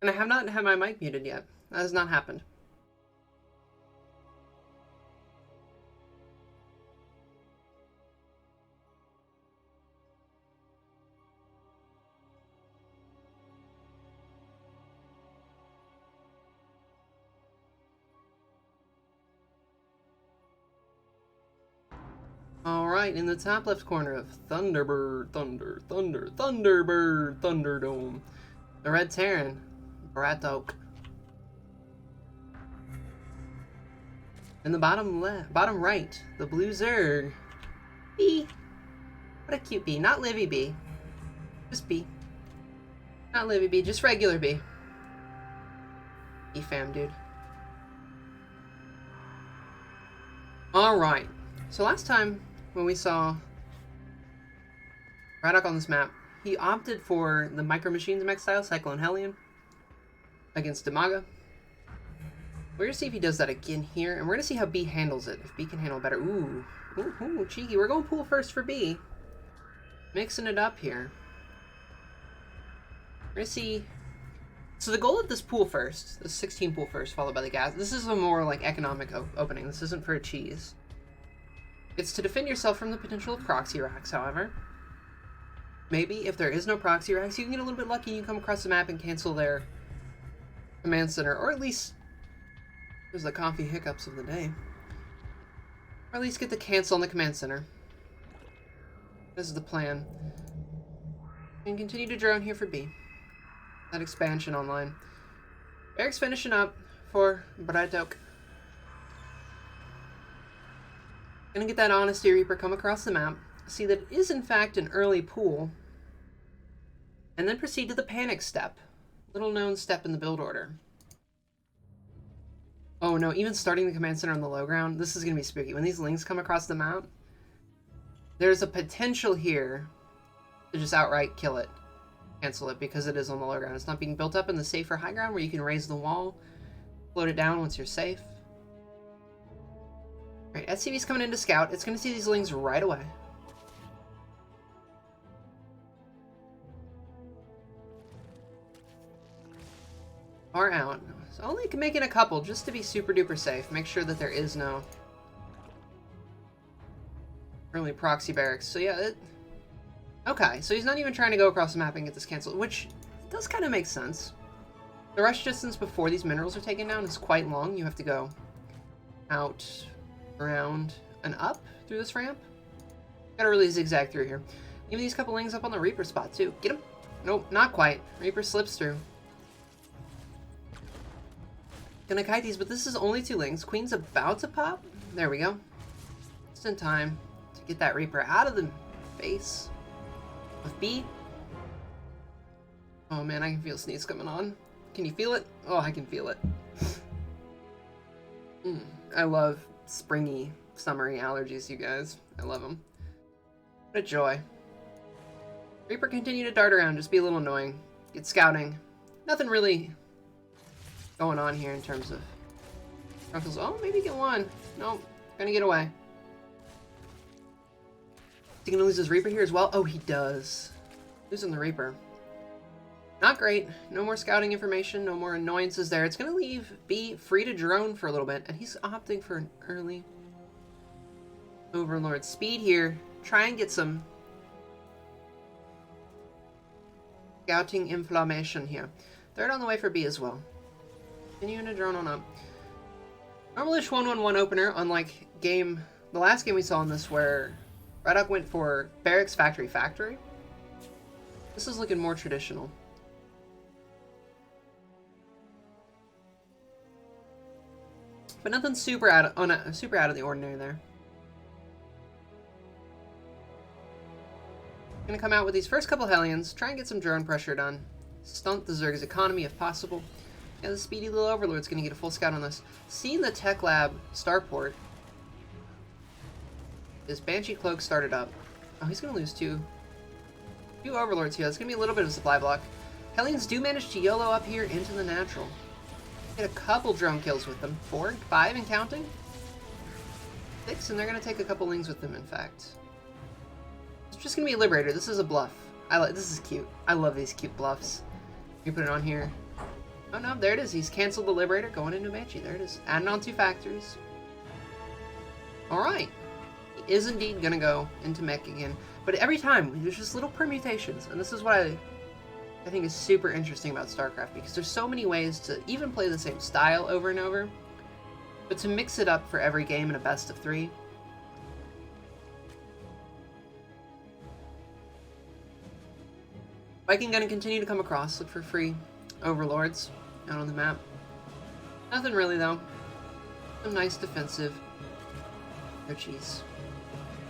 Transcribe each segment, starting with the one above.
And I have not had my mic muted yet. That has not happened. Alright, in the top left corner of Thunderbird, Thunderbird, Thunderdome, the Red Terran, BratOK. In the bottom right, the Blue Zerg, B. What a cute bee. Not Livy B. Just B. Not Livy B, just regular B. B fam, dude. Alright. So last time when we saw BratOK on this map, he opted for the Micro Machines mech style, Cyclone Hellion, against Demaga. We're going to see if he does that again here, and we're going to see how B handles it, if B can handle it better. Ooh, cheeky. We're going pool first for B. Mixing it up here. We're going to see... So the goal of this pool first, the 16 pool first, followed by the gas, this is a more like economic opening. This isn't for a cheese. It's to defend yourself from the potential of proxy racks, however. Maybe if there is no proxy racks, you can get a little bit lucky and you come across the map and cancel their command center, or at least there's the coffee hiccups of the day. Or at least get the cancel on the command center. This is the plan. And continue to drone here for B. That expansion online. Eric's finishing up for BratOK. Gonna get that Honesty Reaper come across the map, see that it is in fact an early pool, and then proceed to the panic step. Little known step in the build order. Oh no, even starting the command center on the low ground, this is gonna be spooky. When these links come across the map, there's a potential here to just outright kill it. Cancel it because it is on the low ground. It's not being built up in the safer high ground where you can raise the wall, float it down once you're safe. Alright, SCV's coming in to scout. It's going to see these lings right away. Far out. So only making a couple just to be super duper safe. Make sure that there is no early proxy barracks. So yeah, okay, so he's not even trying to go across the map and get this canceled, which does kind of make sense. The rush distance before these minerals are taken down is quite long. You have to go out, around, and up through this ramp. Gotta really zigzag through here. Even these couple lings up on the Reaper spot, too. Get him? Nope, not quite. Reaper slips through. Gonna kite these, but this is only 2 lings. Queen's about to pop. There we go. Just in time to get that Reaper out of the face of B. Oh man, I can feel sneeze coming on. Can you feel it? Oh, I can feel it. I love springy, summery allergies, you guys. I love them. What a joy. Reaper continue to dart around, just be a little annoying. Get scouting. Nothing really going on here in terms of Runkles. Oh, maybe get one. Nope, gonna get away. Is he gonna lose his Reaper here as well? Oh, he does. Losing the Reaper. Not great. No more scouting information, no more annoyances there. It's going to leave B free to drone for a little bit, and he's opting for an early Overlord speed here. Try and get some scouting inflammation here. Third on the way for B as well. Continuing to drone on up. Normalish 1-1-1 opener, unlike the last game we saw in this where BratOK went for Barracks Factory. This is looking more traditional. But nothing super out of the ordinary there. Gonna come out with these first couple Hellions, try and get some drone pressure done. Stunt the Zerg's economy if possible. Yeah, the speedy little Overlord's gonna get a full scout on this. Seeing the Tech Lab starport. His Banshee Cloak started up. Oh, he's gonna lose two Overlords here. That's gonna be a little bit of a supply block. Hellions do manage to YOLO up here into the natural. Get a couple drone kills with them. 4, 5 and counting. 6, and they're gonna take a couple lings with them, in fact. It's just gonna be a Liberator. This is a bluff. This is cute. I love these cute bluffs. You put it on here. Oh no, there it is. He's canceled the Liberator, going into Banshee. There it is. Adding on 2 factories. Alright. He is indeed gonna go into mech again. But every time, there's just little permutations. And this is what I think is super interesting about StarCraft, because there's so many ways to even play the same style over and over, but to mix it up for every game in a best of 3. Viking gonna continue to come across, look for free overlords out on the map. Nothing really though. Some nice defensive. Oh jeez.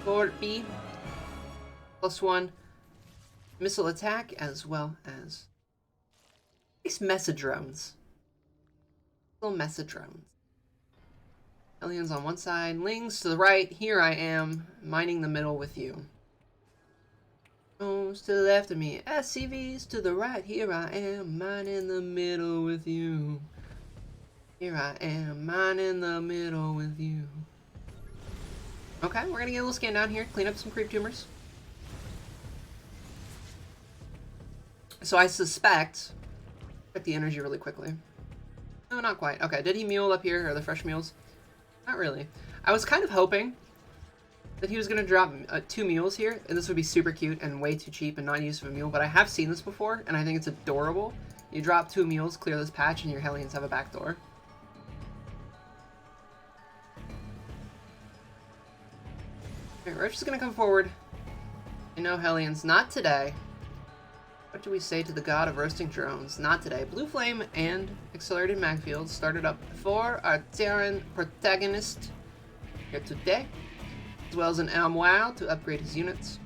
Lord B. +1 missile attack, as well as nice message drones. Little message drones. Aliens on one side, Lings to the right. Here I am, mining the middle with you. Drones to the left of me, SCVs to the right. Here I am, mining the middle with you. Here I am, mining the middle with you. Okay, we're gonna get a little scan down here, clean up some creep tumors. So I suspect... Check the energy really quickly. No, not quite. Okay, did he mule up here? Are the fresh mules? Not really. I was kind of hoping that he was going to drop 2 mules here, and this would be super cute and way too cheap and not use of a mule, but I have seen this before, and I think it's adorable. You drop 2 mules, clear this patch, and your Hellions have a back door. Okay, Roach is going to come forward. And no Hellions, not today. What do we say to the god of roasting drones? Not today. Blue Flame and Accelerated Magfield started up for our Terran protagonist here today, as well as an Amwow to upgrade his units.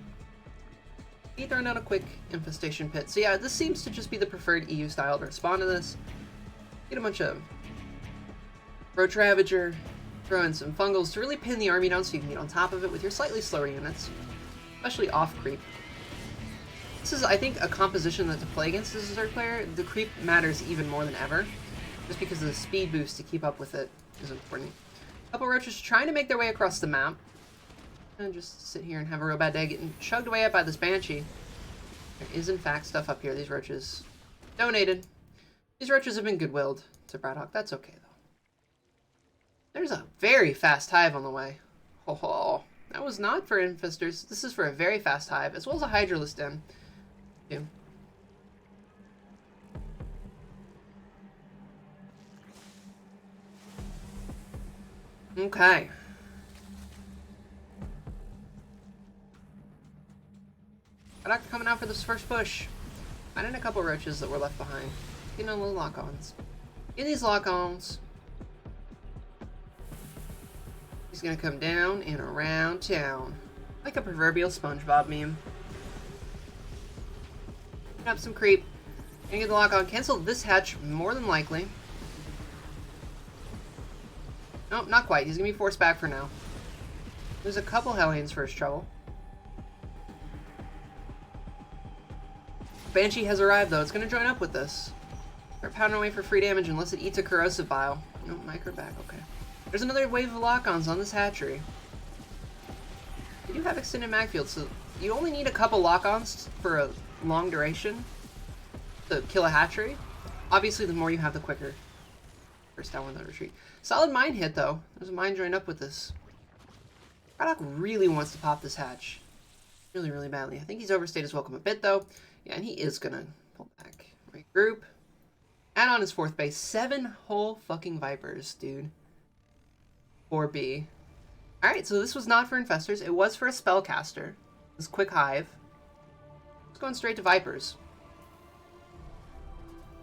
He thrown out a quick Infestation Pit. So yeah, this seems to just be the preferred EU style to respond to this. Get a bunch of Roach Ravager, throw in some Fungals to really pin the army down so you can get on top of it with your slightly slower units, especially off creep. This is, I think, a composition that to play against as a third player, the creep matters even more than ever, just because of the speed boost to keep up with it is important. A couple roaches trying to make their way across the map, and just sit here and have a real bad day getting chugged away at by this Banshee. There is, in fact, stuff up here. These roaches donated. These roaches have been goodwilled to BratOK. That's okay, though. There's a very fast hive on the way. Ho ho. That was not for infestors. This is for a very fast hive, as well as a Hydralisk den. Okay. BratOK coming out for this first push. Finding a couple roaches that were left behind. Getting a little lock-ons. In these lock-ons, he's gonna come down and around town. Like a proverbial SpongeBob meme. Up some creep. Gonna get the lock-on. Cancel this hatch, more than likely. Nope, not quite. He's gonna be forced back for now. There's a couple Hellions for his trouble. Banshee has arrived, though. It's gonna join up with this. Start pounding away for free damage unless it eats a corrosive bile. Nope, micro back. Okay. There's another wave of lock-ons on this hatchery. You do have extended magfield, so you only need a couple lock-ons for a long duration to kill a hatchery. Obviously, the more you have, the quicker. First down with the retreat. Solid mine hit, though. There's a mine joined up with this. BratOK really wants to pop this hatch. Really, really badly. I think he's overstayed his welcome a bit, though. Yeah, and he is gonna pull back. Regroup. Add on his 4th base. 7 whole fucking Vipers, dude. 4B. Alright, so this was not for infestors. It was for a spellcaster. This quick hive. It's going straight to Vipers.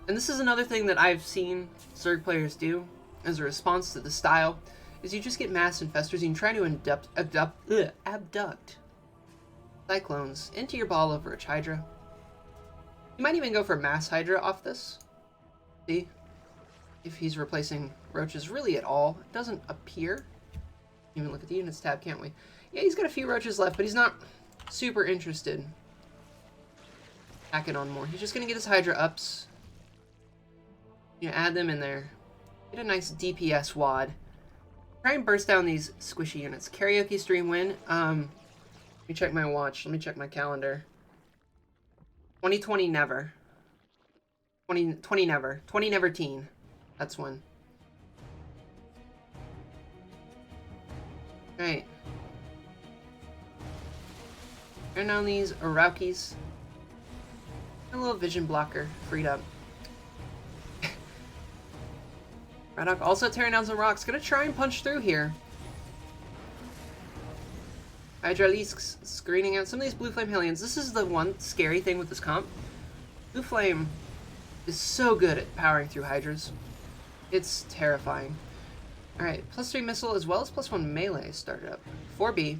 And this is another thing that I've seen Zerg players do as a response to the style, is you just get mass infestors and you try to abduct Cyclones into your ball of Roach Hydra. You might even go for mass Hydra off this. See if he's replacing roaches really at all. It doesn't appear. Even look at the units tab, can't we? Yeah, he's got a few roaches left, but he's not super interested. Packing on more. He's just gonna get his Hydra ups. You know, add them in there. Get a nice DPS wad. Try and burst down these squishy units. Karaoke stream win. Let me check my watch. Let me check my calendar. 2020 never. 20 never. 20 never teen. That's one. Alright. Turn down these Araukis. A little vision blocker freed up. BratOK also tearing down some rocks. Gonna try and punch through here. Hydralisks screening out some of these Blue Flame Hellions. This is the one scary thing with this comp. Blue Flame is so good at powering through Hydras. It's terrifying. Alright, +3 missile as well as +1 melee started up. 4B.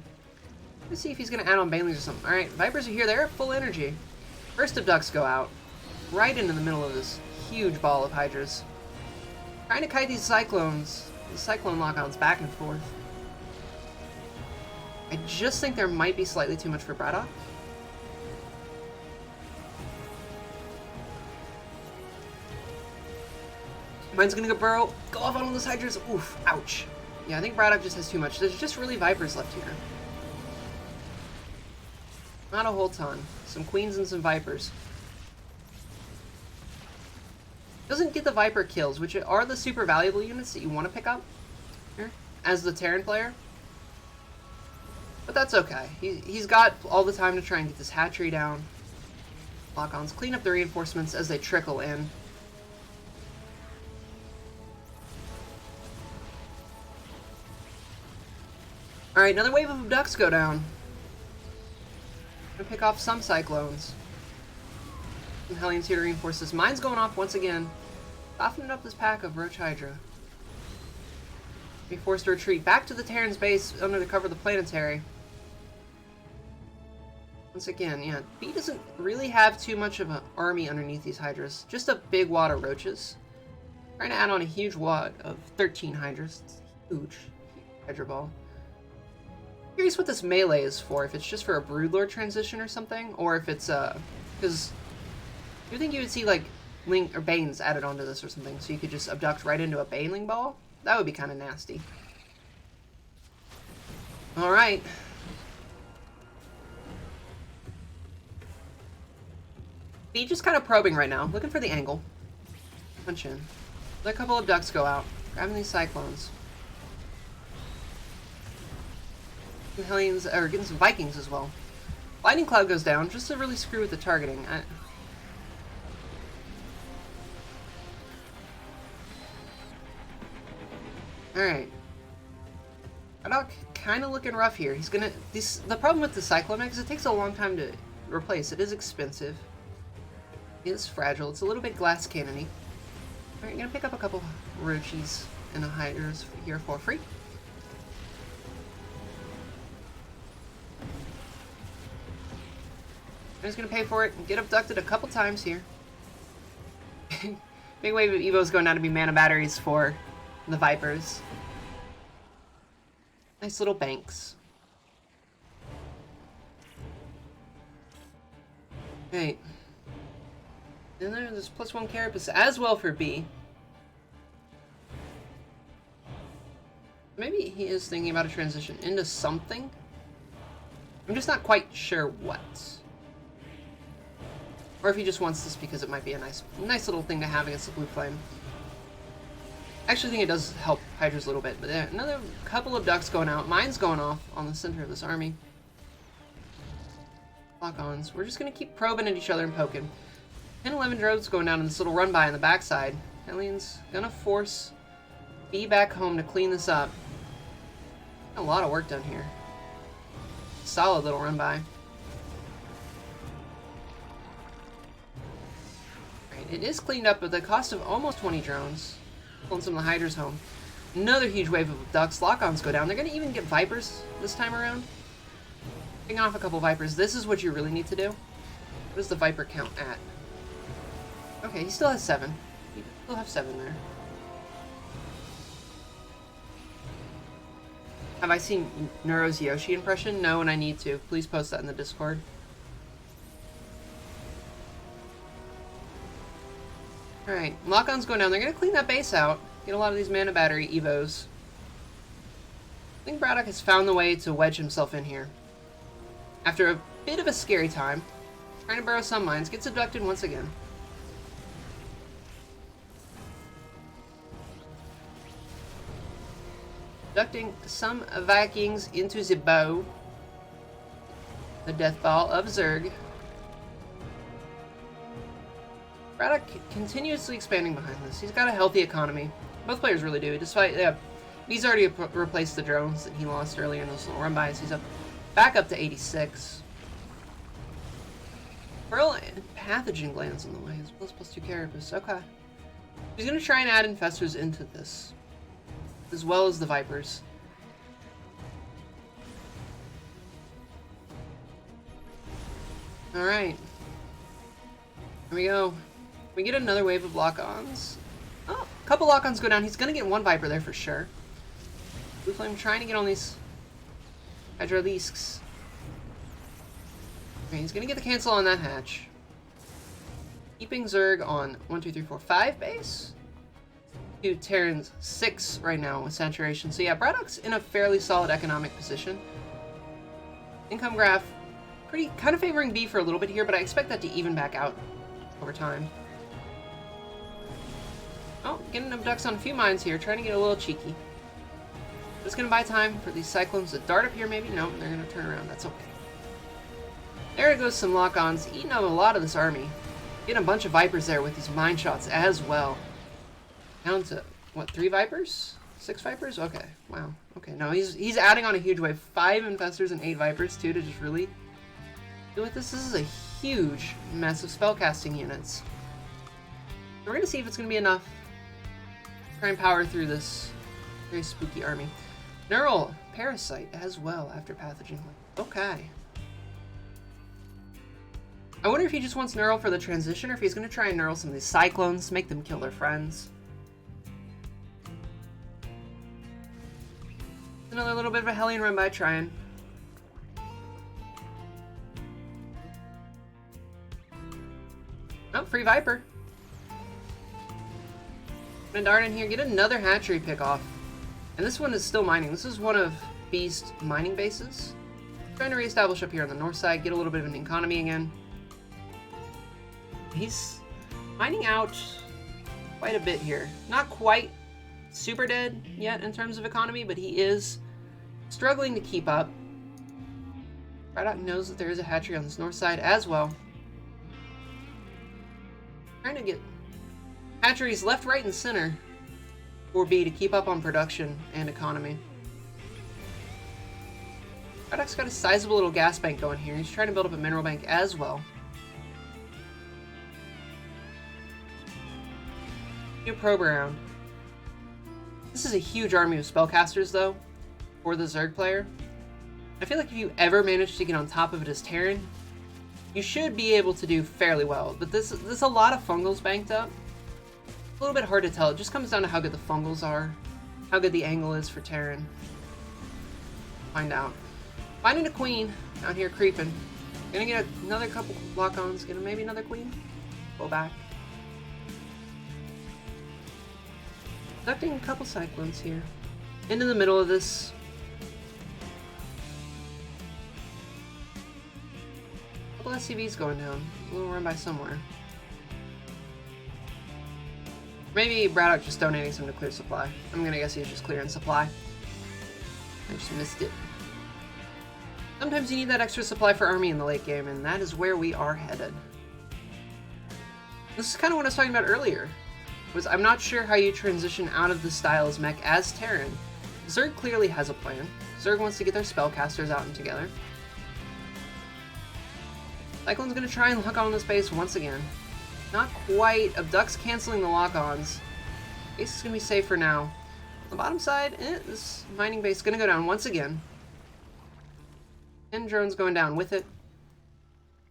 Let's see if he's going to add on Banelings or something. Alright, Vipers are here. They're at full energy. First Abducts go out. Right into the middle of this huge ball of Hydras. Trying to kite these Cyclones. The Cyclone lock-ons back and forth. I just think there might be slightly too much for BratOK. Mine's gonna go burrow. Go off on all those Hydras. Oof. Ouch. Yeah, I think BratOK just has too much. There's just really Vipers left here. Not a whole ton. Some Queens and some Vipers. Doesn't get the Viper kills, which are the super valuable units that you want to pick up here as the Terran player. But that's okay. He's got all the time to try and get this hatchery down. Lock-ons. Clean up the reinforcements as they trickle in. Alright, another wave of Abducts go down. Gonna pick off some Cyclones. Some Hellions here to reinforce this. Mine's going off once again. Softening up this pack of Roach Hydra. Be forced to retreat back to the Terran's base under the cover of the Planetary. Once again, yeah, B doesn't really have too much of an army underneath these Hydras. Just a big wad of Roaches. Trying to add on a huge wad of 13 Hydras. It's huge. Hydra ball. Curious what this melee is for, if it's just for a Broodlord transition or something, or if it's, because you think you would see, like, Ling or Banes added onto this or something, so you could just abduct right into a Baneling ball? That would be kind of nasty. Alright. B just kind of probing right now, looking for the angle. Punch in. Let a couple of ducks go out, grabbing these Cyclones. Some Hellions, or getting some Vikings as well. Lightning Cloud goes down, just to really screw with the targeting. Alright. BratOK kind of looking rough here. He's gonna... the problem with the Cyclone is it takes a long time to replace. It is expensive. It is fragile. It's a little bit glass cannon-y. Alright, gonna pick up a couple Roachies and a Hydras here for free. I'm just gonna pay for it and get abducted a couple times here. Big wave of Evos going down to be mana batteries for the Vipers. Nice little banks. Right. And there's +1 Carapace as well for B. Maybe he is thinking about a transition into something. I'm just not quite sure what. Or if he just wants this because it might be a nice little thing to have against the Blue Flame. I actually think it does help Hydras a little bit, but another couple of ducks going out. Mine's going off on the center of this army. Lock-ons. We're just going to keep probing at each other and poking. 10-11 drones going down in this little run-by on the backside. Hellions going to force B back home to clean this up. A lot of work done here. Solid little run-by. It is cleaned up at the cost of almost 20 drones. Pulling some of the Hydras home. Another huge wave of ducks. Lock-ons go down. They're going to even get Vipers this time around. Picking off a couple Vipers. This is what you really need to do. What is the Viper count at? Okay, he still has 7. He still have 7 there. Have I seen Neuro's Yoshi impression? No, and I need to. Please post that in the Discord. Alright, lock-on's going down. They're going to clean that base out. Get a lot of these mana battery evos. I think BratOK has found the way to wedge himself in here. After a bit of a scary time, trying to burrow some mines, gets abducted once again. Conducting some Vikings into the bow. The death ball of Zerg. BratOK continuously expanding behind this. He's got a healthy economy. Both players really do, despite, yeah, he's already replaced the drones that he lost earlier in those little run-bys. He's back up to 86. Pearl and pathogen glands in the way, as well as +2 carapace. Okay. He's going to try and add infestors into this, as well as the vipers. Alright. Here we go. We get another wave of lock-ons. Oh, a couple lock-ons go down. He's going to get one viper there for sure. Blue Flame trying to get on these Hydralisks. Okay, he's going to get the cancel on that hatch. Keeping Zerg on 1, 2, 3, 4, 5 base. To Terran's 6 right now with saturation. So yeah, BratOK's in a fairly solid economic position. Income graph kind of favoring B for a little bit here, but I expect that to even back out over time. Oh, getting abducts on a few mines here, trying to get a little cheeky. Just gonna buy time for these Cyclones to dart up here, maybe? No, they're gonna turn around, that's okay. There goes some lock-ons, eating up a lot of this army. Getting a bunch of Vipers there with these mine shots as well. Down to, what, 3 Vipers? 6 Vipers? Okay, wow. Okay, no, he's adding on a huge wave. 5 Infestors and 8 Vipers, too, to just really deal with this. This is a huge mess of spellcasting units. We're gonna see if it's gonna be enough to try and power through this very spooky army. Neural Parasite as well after Pathogen. Okay. I wonder if he just wants Neural for the transition, or if he's going to try and Neural some of these Cyclones, make them kill their friends. Another little bit of a Hellion run by Tryon. Oh, free Viper. Gonna dart in here, get another hatchery pick off. And this one is still mining. This is one of Beast's mining bases. Trying to reestablish up here on the north side, get a little bit of an economy again. He's mining out quite a bit here. Not quite super dead yet in terms of economy, but he is struggling to keep up. BratOK knows that there is a hatchery on this north side as well. Trying to get hatcheries left, right, and center for B to keep up on production and economy. BratOK's got a sizable little gas bank going here. He's trying to build up a mineral bank as well. New probe around. This is a huge army of spellcasters, though, for the Zerg player. I feel like if you ever manage to get on top of it as Terran, you should be able to do fairly well. But there's a lot of fungals banked up. A little bit hard to tell. It just comes down to how good the fungals are, how good the angle is for Terran. Find out. Finding a queen out here creeping. Gonna get another couple lock-ons. Gonna maybe another queen. Go back. Conducting a couple Cyclones here. Into the middle of this. Couple SCVs going down. A little run by somewhere. Maybe BratOK just donating some to clear supply. I'm gonna guess he's just clearing supply. I just missed it. Sometimes you need that extra supply for army in the late game, and that is where we are headed. This is kind of what I was talking about earlier. I'm not sure how you transition out of the style as mech as Terran. Zerg clearly has a plan. Zerg wants to get their spellcasters out and together. Cyclone's gonna try and lock on this base once again. Not quite. Abduct's canceling the lock-ons. Base is gonna be safe for now. On the bottom side, this mining base is gonna go down once again. 10 drones going down with it.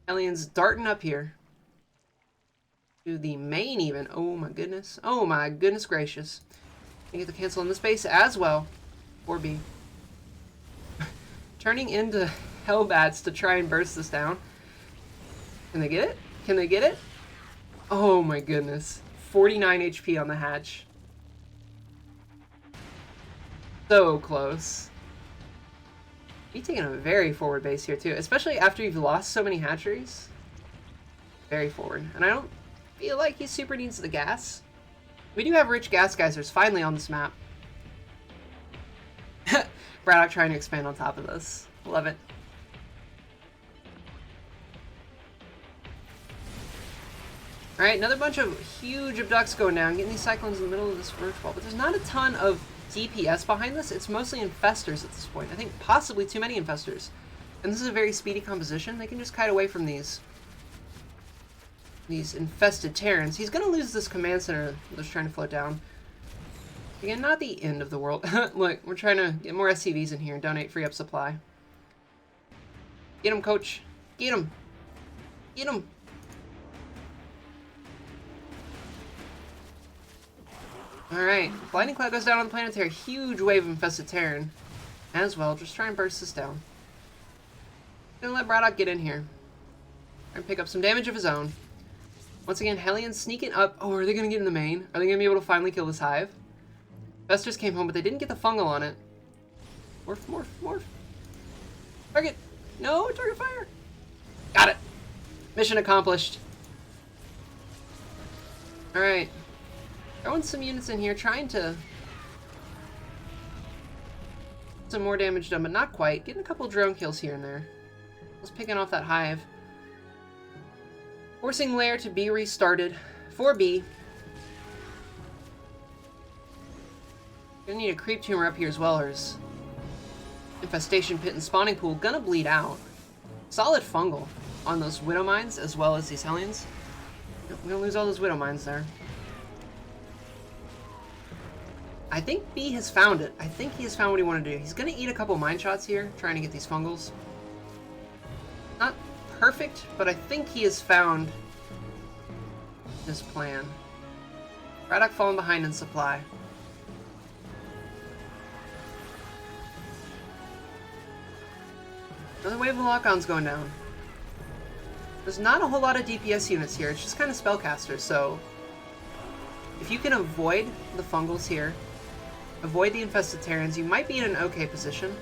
Aliens darting up here. To the main even. Oh my goodness. Oh my goodness gracious. Gonna get the cancel on this base as well. 4B. Turning into Hellbats to try and burst this down. Can they get it? Can they get it? Oh my goodness. 49 HP on the hatch. So close. You're taking a very forward base here too, especially after you've lost so many hatcheries. Very forward. And I don't feel like he super needs the gas. We do have rich gas geysers finally on this map. BratOK trying to expand on top of this. Love it. Alright, another bunch of huge abducts going down, getting these cyclones in the middle of this verge wall, but there's not a ton of DPS behind this. It's mostly infestors at this point. I think possibly too many infestors. And this is a very speedy composition. They can just kite away from these infested Terrans. He's going to lose this command center that's trying to float down. Again, not the end of the world. Look, we're trying to get more SCVs in here and donate free up supply. Get him, coach. Get him. Get him. Alright, Blinding Cloud goes down on the planetary. Huge wave of infested Terran as well. Just try and burst this down. Gonna let BratOK get in here. And pick up some damage of his own. Once again, Hellions sneaking up. Oh, are they gonna get in the main? Are they gonna be able to finally kill this hive? Festers came home, but they didn't get the fungal on it. Morph, morph, morph. Target! No, target fire! Got it! Mission accomplished. Alright. Throwing some units in here, trying to some more damage done, but not quite. Getting a couple drone kills here and there. Just picking off that hive. Forcing lair to be restarted for B. Gonna need a creep tumor up here as well, or his infestation pit and spawning pool gonna bleed out. Solid fungal on those widow mines as well as these Hellions. We're gonna lose all those widow mines there. I think B has found it. I think he has found what he wanted to do. He's going to eat a couple mine shots here, trying to get these fungals. Not perfect, but I think he has found his plan. BratOK falling behind in supply. Another wave of lock-ons going down. There's not a whole lot of DPS units here. It's just kind of spellcasters, so if you can avoid the fungals here, avoid the infested Terrans, you might be in an okay position.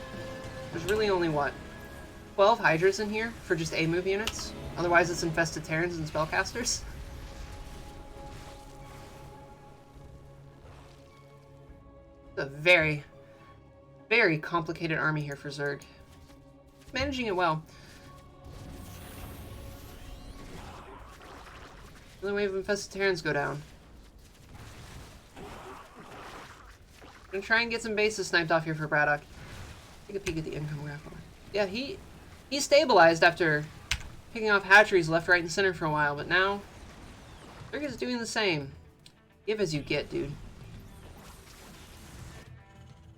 There's really only, what, 12 Hydras in here for just A-move units? Otherwise it's infested Terrans and spellcasters. It's a very, very complicated army here for Zerg. Managing it well. Another wave of infested Terrans go down. Gonna try and get some bases sniped off here for BratOK. Take a peek at the income graph. Yeah, he stabilized after picking off hatcheries left, right, and center for a while, but now Zerg is doing the same. Give as you get, dude.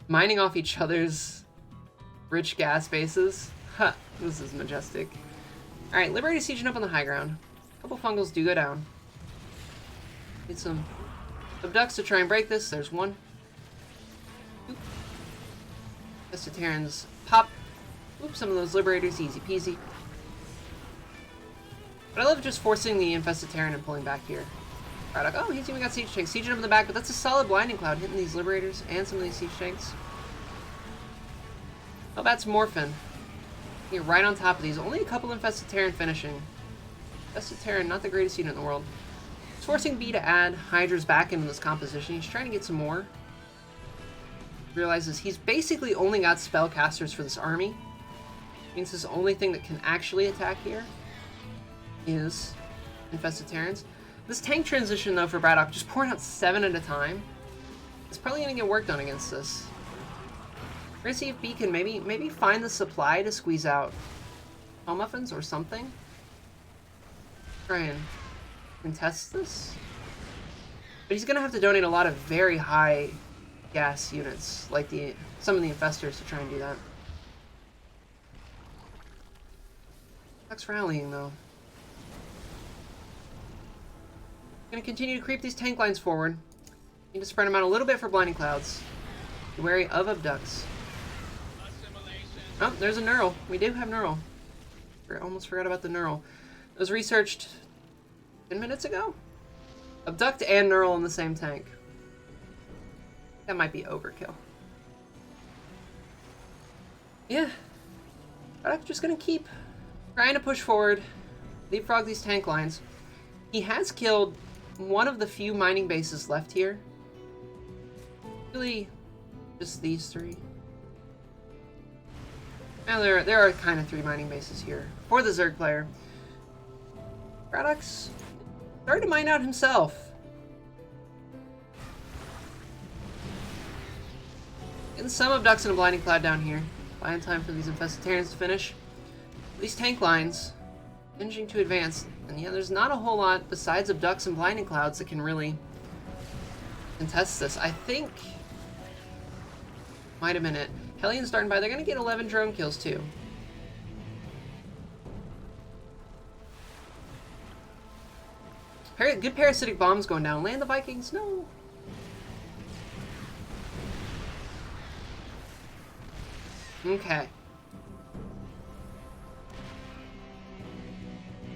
Mining off each other's rich gas bases. Huh, this is majestic. Alright, Liberator sieging up on the high ground. A couple fungals do go down. Need some abducts to try and break this. There's one. Infested Terrans pop. Oops, some of those Liberators, easy peasy. But I love just forcing the infested Terran and pulling back here. BratOK, oh, he's even got siege tanks. Sieging up in the back, but that's a solid blinding cloud hitting these Liberators and some of these siege tanks. Oh, that's Morphin. You're right on top of these. Only a couple infested Terran finishing. Infested Terran, not the greatest unit in the world. He's forcing B to add Hydras back into this composition. He's trying to get some more. Realizes he's basically only got spellcasters for this army. Means his only thing that can actually attack here is infested Terrans. This tank transition though for BratOK, just pouring out 7 at a time, it's probably gonna get work done against this. We're gonna see if B can maybe find the supply to squeeze out home muffins or something. Try and contest this. But he's gonna have to donate a lot of very high gas units, like some of the infestors, to try and do that. Sucks rallying though. Gonna continue to creep these tank lines forward. Need to spread them out a little bit for blinding clouds. Be wary of abducts. Oh, there's a neural. We do have neural. I almost forgot about the neural. It was researched 10 minutes ago. Abduct and neural in the same tank. That might be overkill. Yeah. I'm just gonna keep trying to push forward, leapfrog these tank lines. He has killed one of the few mining bases left here. Really, just these three. Now there are kind of 3 mining bases here for the Zerg player. BratOK's started to mine out himself. Getting some abducts and a blinding cloud down here. Buying time for these infested Terrans to finish. These tank lines managing to advance. And yeah, there's not a whole lot besides abducts and blinding clouds that can really contest this. I think might have been it. Hellions starting by. They're going to get 11 drone kills too. Good parasitic bombs going down. Land the Vikings. No. Okay.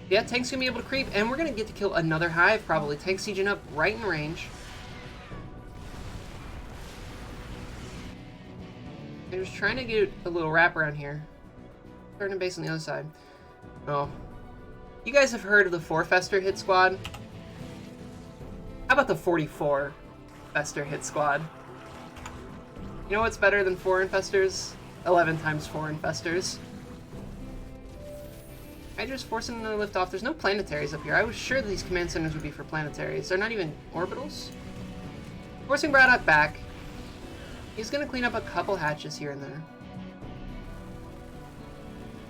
Yeah, tank's gonna be able to creep, and we're gonna get to kill another hive, probably. Tank sieging up right in range. They're just trying to get a little wrap around here. Starting a base on the other side. Oh. You guys have heard of the 4 Fester hit squad? How about the 44 Fester hit squad? You know what's better than 4 infestors? 11 times 4 infestors. Hydra's forcing another lift off. There's no planetaries up here. I was sure that these command centers would be for planetaries. They're not even orbitals. Forcing BratOK back. He's going to clean up a couple hatches here and there.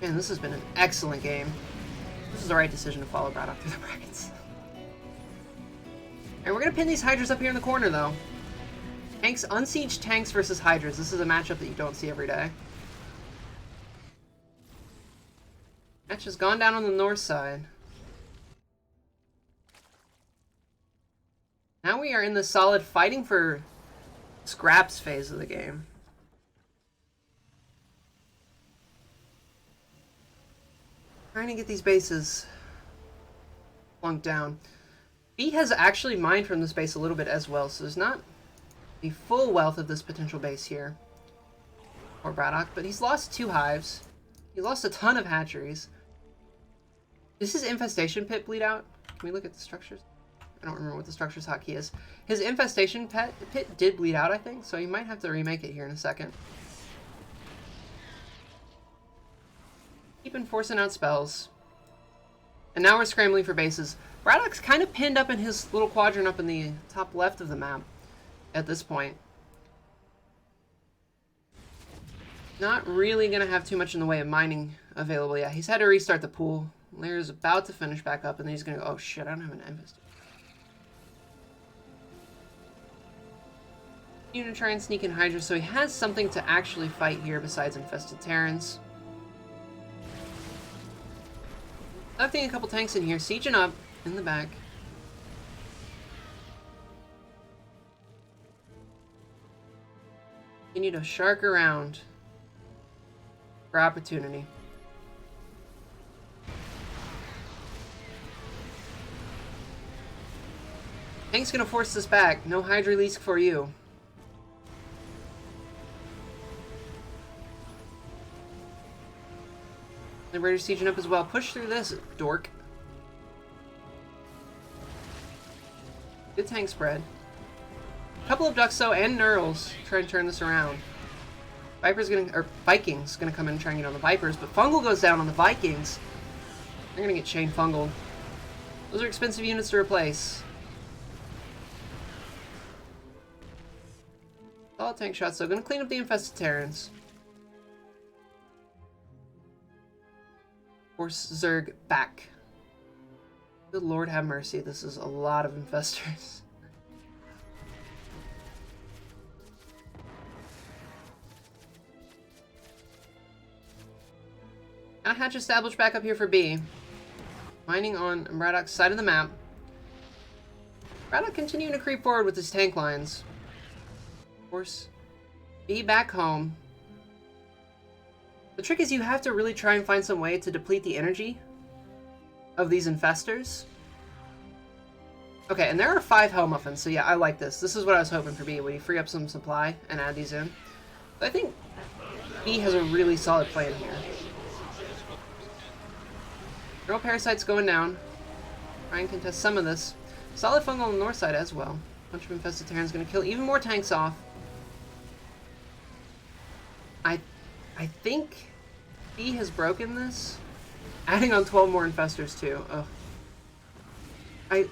Man, this has been an excellent game. This is the right decision to follow BratOK through the brackets. And we're going to pin these Hydras up here in the corner, though. Tanks, unsieged tanks versus Hydras. This is a matchup that you don't see every day. Match has gone down on the north side. Now we are in the solid fighting for scraps phase of the game. Trying to get these bases plunked down. B has actually mined from this base a little bit as well, so there's not the full wealth of this potential base here for BratOK, but he's lost 2 hives. He lost a ton of hatcheries. Does his infestation pit bleed out? Can we look at the structures? I don't remember what the structures hotkey is. His infestation pit did bleed out, I think, so he might have to remake it here in a second. Keep enforcing out spells. And now we're scrambling for bases. BratOK's kind of pinned up in his little quadrant up in the top left of the map at this point. Not really going to have too much in the way of mining available yet. He's had to restart the pool. Lair's about to finish back up, and then he's going to go, oh shit, I don't have an infestation. He's going to try and sneak in Hydra, so he has something to actually fight here besides infested Terrans. Lefting a couple tanks in here, sieging up in the back. You need to shark around for opportunity. Tank's gonna force this back. No Hydra leask for you. Liberator sieging up as well. Push through this, dork. Good tank spread. A couple of Ducks though and Knurls try and turn this around. Vikings gonna come in and try and get on the Vipers, but Fungal goes down on the Vikings. They're gonna get chain fungaled. Those are expensive units to replace. Solid tank shots though. Gonna clean up the infested Terrans. Force Zerg back. Good Lord have mercy, this is a lot of infestors. Got a hatch established back up here for B. Mining on BratOK's side of the map. BratOK continuing to creep forward with his tank lines. Force B back home. The trick is you have to really try and find some way to deplete the energy of these infestors. Okay, and there are 5 Hell Muffins, so yeah, I like this. This is what I was hoping for B. Would you free up some supply and add these in? But I think B has a really solid plan here. Neural Parasites going down. Try and contest some of this. Solid Fungal on the north side as well. Bunch of infested Terrans going to kill even more tanks off. I think He has broken this. Adding on 12 more infestors too. Ugh. I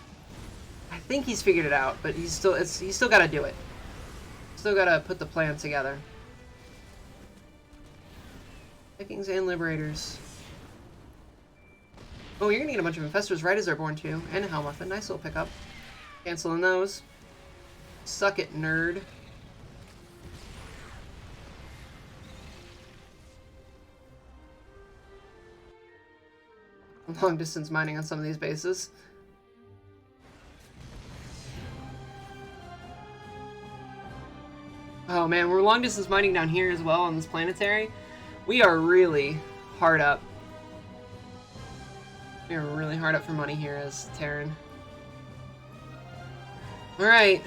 think he's figured it out, but he's still got to do it. Still got to put the plan together. Vikings and Liberators. Oh, you're gonna get a bunch of infestors right as they're born too, and a Helmuffin. Nice little pickup. Canceling those. Suck it, nerd. Long distance mining on some of these bases. Oh man, we're long distance mining down here as well on this planetary. We are really hard up. We are really hard up for money here as Terran. Alright.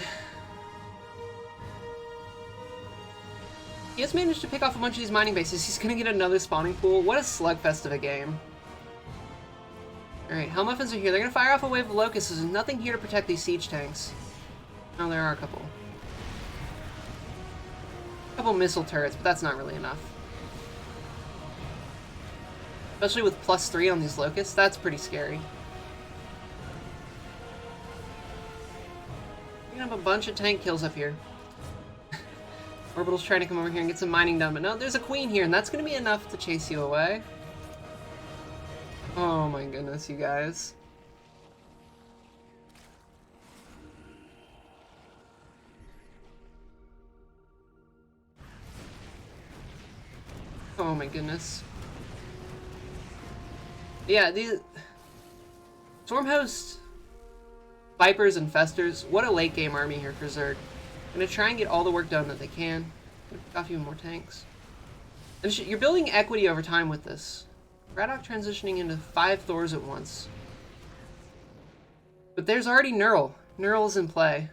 He has managed to pick off a bunch of these mining bases. He's gonna get another spawning pool. What a slugfest of a game. Alright, Helmuffins are here. They're gonna fire off a wave of locusts. There's nothing here to protect these siege tanks. Oh, there are a couple. Couple missile turrets, but that's not really enough. Especially with +3 on these locusts, that's pretty scary. We're gonna have a bunch of tank kills up here. Orbital's trying to come over here and get some mining done, but no, there's a queen here, and that's gonna be enough to chase you away. Oh my goodness, you guys. Oh my goodness. Yeah, these Stormhost, Vipers, and Festers. What a late game army here for Zerg. Gonna try and get all the work done that they can. Got a few more tanks. And you're building equity over time with this. BratOK transitioning into 5 Thors at once. But there's already Neural. Neural's in play.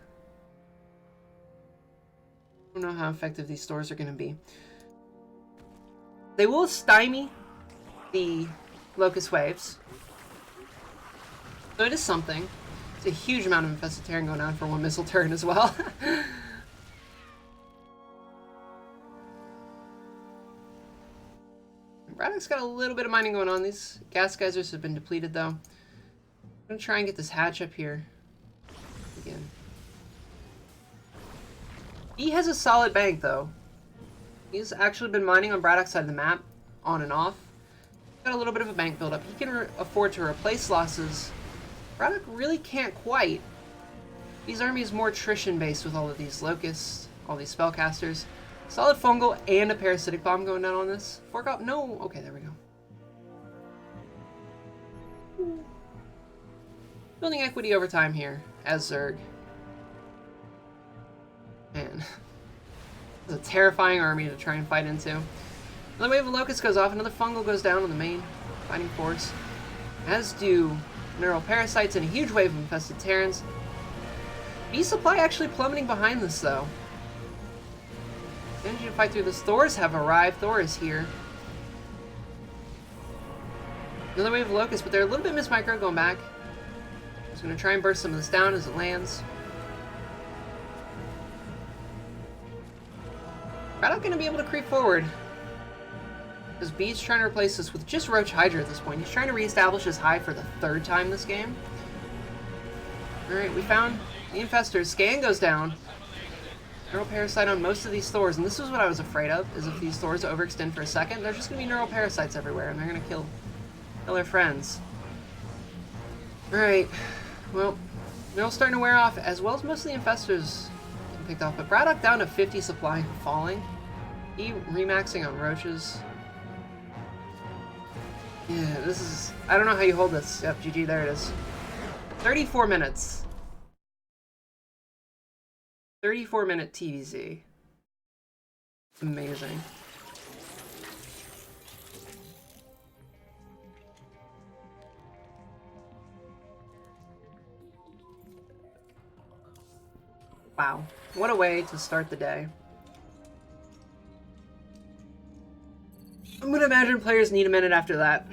I don't know how effective these Thors are gonna be. They will stymie the Locust Waves. So it is something. It's a huge amount of infested Terran going on for one missile turn as well. BratOK's got a little bit of mining going on. These gas geysers have been depleted though. I'm gonna try and get this hatch up here again. He has a solid bank though. He's actually been mining on BratOK's side of the map, on and off. Got a little bit of a bank buildup. He can afford to replace losses. BratOK really can't quite. These armies more attrition based with all of these locusts, all these spellcasters. Solid fungal and a parasitic bomb going down on this. Fork up? No. Okay, there we go. Building equity over time here as Zerg. Man. It's a terrifying army to try and fight into. Another wave of locusts goes off, another fungal goes down on the main fighting force. As do neural parasites and a huge wave of infested Terrans. Bee supply actually plummeting behind this though. Energy to fight through this. Thors have arrived. Thor is here. Another wave of locusts, but they're a little bit mismicro going back. Just gonna try and burst some of this down as it lands. BratOK gonna be able to creep forward. Because Bee's trying to replace this with just Roach Hydra at this point. He's trying to reestablish his high for the 3rd time this game. Alright, we found the infestors. Scan goes down. Neural Parasite on most of these Thors, and this is what I was afraid of, is if these Thors overextend for a second, they're just going to be Neural Parasites everywhere, and they're going to kill their friends. Alright, well, Neural's starting to wear off, as well as most of the infestors picked off, but BratOK down to 50 supply and falling. He remaxing on Roaches. Yeah, this is... I don't know how you hold this. Yep, GG, there it is. 34 minutes. 34-minute TvZ. Amazing. Wow. What a way to start the day. I'm gonna imagine players need a minute after that.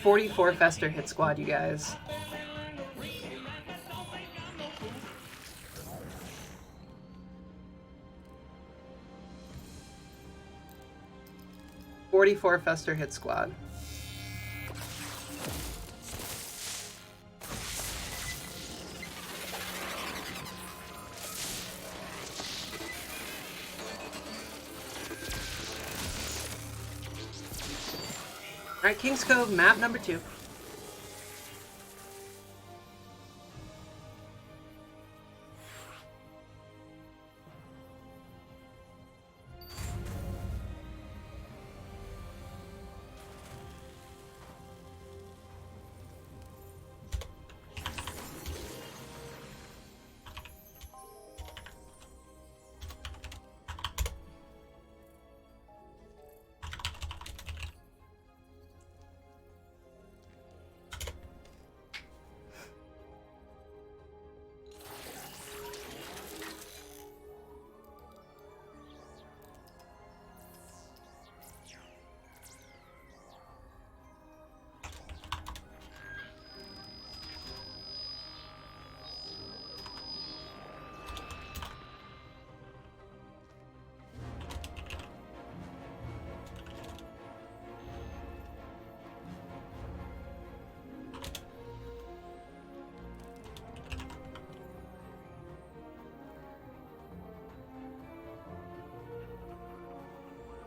44 Fester hit squad, you guys. "44 Fester hit squad." Alright, Kings Cove, map number 2.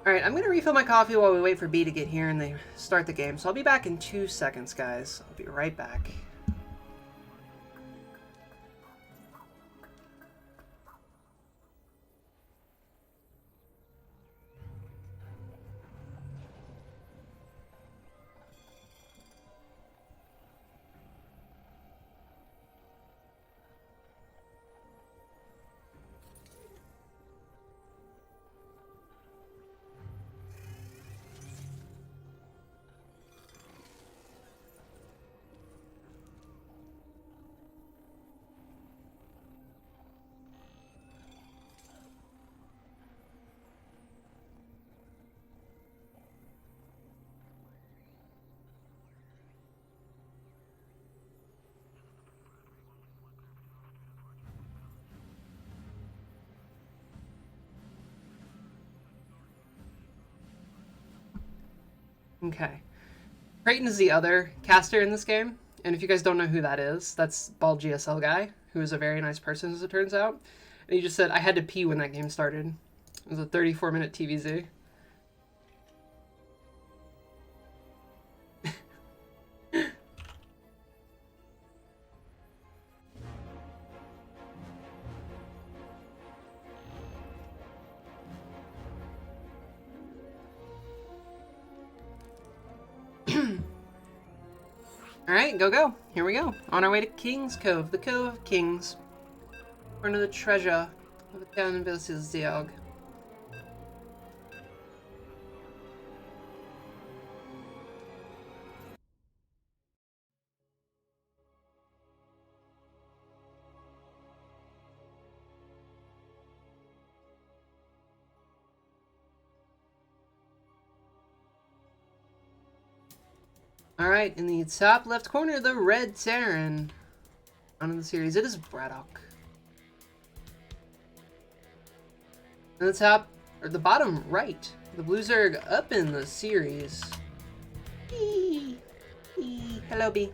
Alright, I'm gonna refill my coffee while we wait for B to get here and they start the game. So I'll be back in 2 seconds, guys. I'll be right back. Okay. Creighton is the other caster in this game, and if you guys don't know who that is, that's Bald GSL guy, who is a very nice person, as it turns out. And he just said, I had to pee when that game started. It was a 34-minute TvZ. Alright, go. Here we go. On our way to King's Cove, the Cove of Kings. We're into the treasure of the town in WCS. Alright, in the top left corner, the Red Terran. On the series, it is BratOK. In the top, or the bottom right, the Blue Zerg up in the series. Eee. Eee. Hello, B.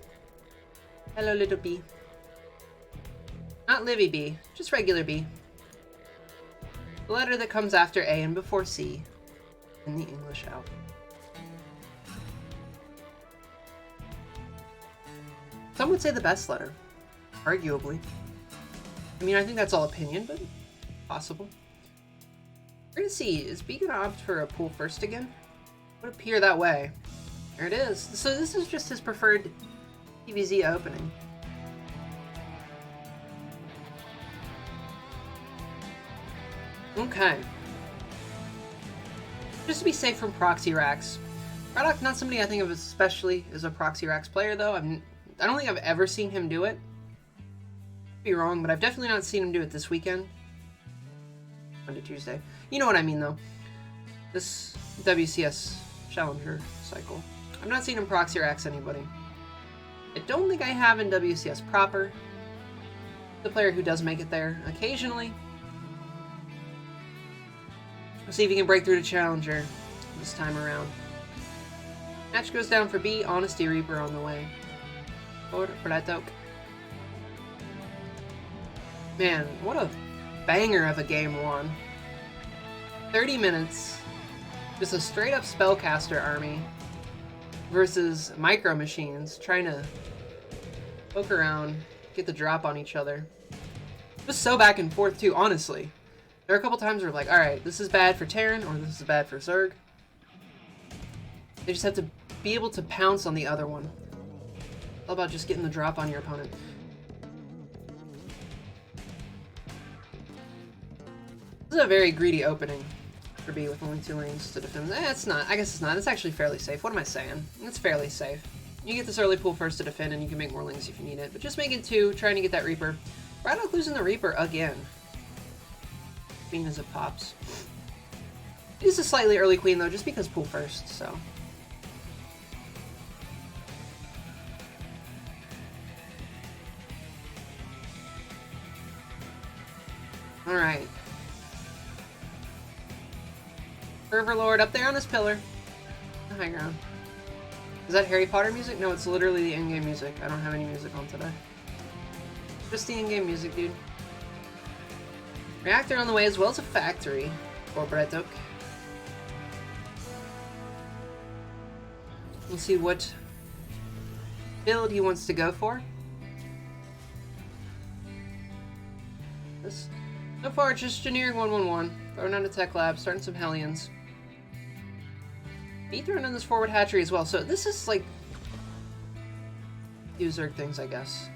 Hello, little B. Not Livy B, just regular B. The letter that comes after A and before C in the English alphabet. Some would say the best letter, arguably. I mean, I think that's all opinion, but possible. We're gonna see, is B gonna opt for a pool first again? It would appear that way. There it is. So this is just his preferred TvZ opening. Okay. Just to be safe from proxy racks. BratOK, not somebody I think of especially as a proxy racks player, though. I don't think I've ever seen him do it. Could be wrong, but I've definitely not seen him do it this weekend. Monday, Tuesday. You know what I mean, though. This WCS Challenger cycle. I'm not seeing him proxy or axe anybody. I don't think I have in WCS proper. The player who does make it there occasionally. We'll see if he can break through to Challenger this time around. Match goes down for B. Honesty Reaper on the way. For BratOK. Man, what a banger of a game one. 30 minutes. Just a straight up spellcaster army versus micro machines trying to poke around, get the drop on each other. Just so back and forth too, honestly. There are a couple times where like, alright, this is bad for Terran or this is bad for Zerg. They just have to be able to pounce on the other one. It's all about just getting the drop on your opponent. This is a very greedy opening for B with only 2 lanes to defend. It's not. I guess it's not. It's actually fairly safe. What am I saying? It's fairly safe. You get this early pool first to defend, and you can make more lanes if you need it. But just making 2, trying to get that Reaper. BratOK losing the Reaper again. Queen as it pops. It is a slightly early Queen, though, just because pool first, so. Alright. Fervorlord up there on his pillar. The high ground. Is that Harry Potter music? No, it's literally the in-game music. I don't have any music on today. Just the in-game music, dude. Reactor on the way as well as a factory for BratOK. We'll see what build he wants to go for. This, so far, it's just Engineering 111. Throwing on a Tech Lab, starting some Hellions. Be throwing in this forward hatchery as well. So this is like Zerg things, I guess.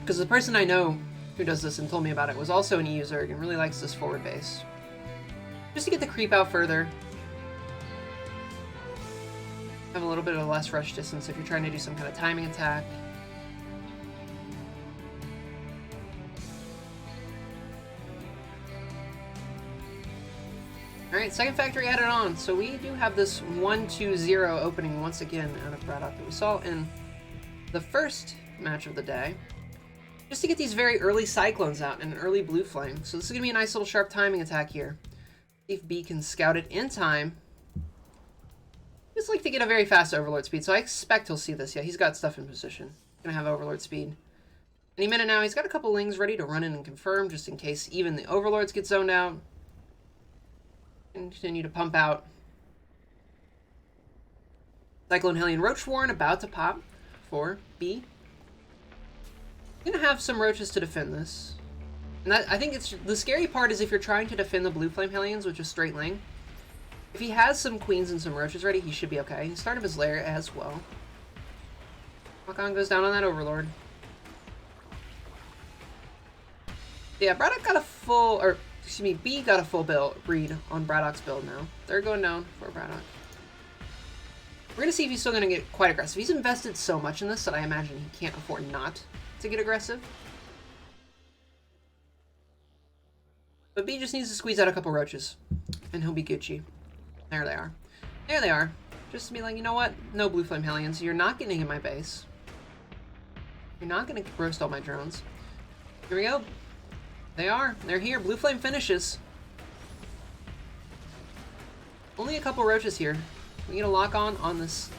Because the person I know who does this and told me about it was also an EU Zerg and really likes this forward base. Just to get the creep out further. Have a little bit of less rush distance if you're trying to do some kind of timing attack. Alright, second factory added on. So we do have this 1-2-0 opening once again out of BratOK that we saw in the first match of the day. Just to get these very early Cyclones out and an early Blue Flame. So this is going to be a nice little sharp timing attack here. See if B can scout it in time. Just like to get a very fast Overlord speed, so I expect he'll see this. Yeah, he's got stuff in position. Gonna have Overlord speed. Any minute now, he's got a couple Lings ready to run in and confirm, just in case even the Overlords get zoned out. Continue to pump out. Cyclone Hellion Roach Warren about to pop for B. Gonna have some Roaches to defend this. And that, I think it's the scary part is if you're trying to defend the Blue Flame Hellions with just straight Ling. If he has some Queens and some Roaches ready, he should be okay. He started his lair as well. Lock-on goes down on that Overlord. Yeah, BratOK got a full, or excuse me, B got a full build read on BratOK's build now. They're going down for BratOK. We're gonna see if he's still gonna get quite aggressive. He's invested so much in this that I imagine he can't afford not to get aggressive. But B just needs to squeeze out a couple Roaches, and he'll be Gucci. There they are. There they are. Just to be like, you know what? No Blue Flame Hellions. You're not getting in my base. You're not going to roast all my drones. Here we go. They are. They're here. Blue Flame finishes. Only a couple Roaches here. We get a lock on this